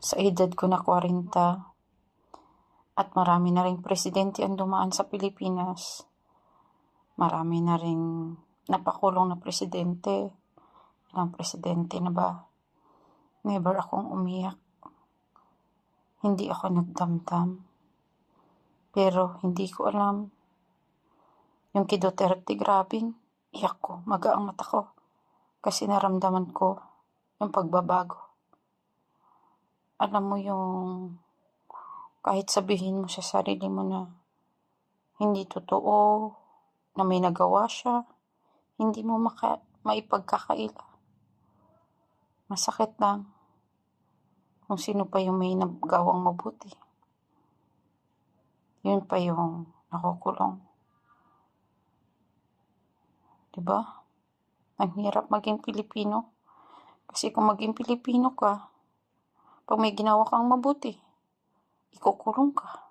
Sa edad ko na 40 at marami na ring presidente ang dumaan sa Pilipinas. Marami na ring napakulong na presidente. Ilang presidente na ba? Never akong umiyak. Hindi ako nagdamdam. Pero hindi ko alam. Yung kay Duterte, grabing iyak ko, maga ang mata ko. Kasi naramdaman ko yung pagbabago. Alam mo yung kahit sabihin mo sa sarili mo na hindi totoo, na may nagawa siya, hindi mo maipagkakaila. Masakit lang kung sino pa yung may nagawang mabuti. Yun pa yung nakukulong. Diba? Ang hirap maging Pilipino. Kasi kung maging Pilipino ka, pag may ginawa kang mabuti, ikukulong ka.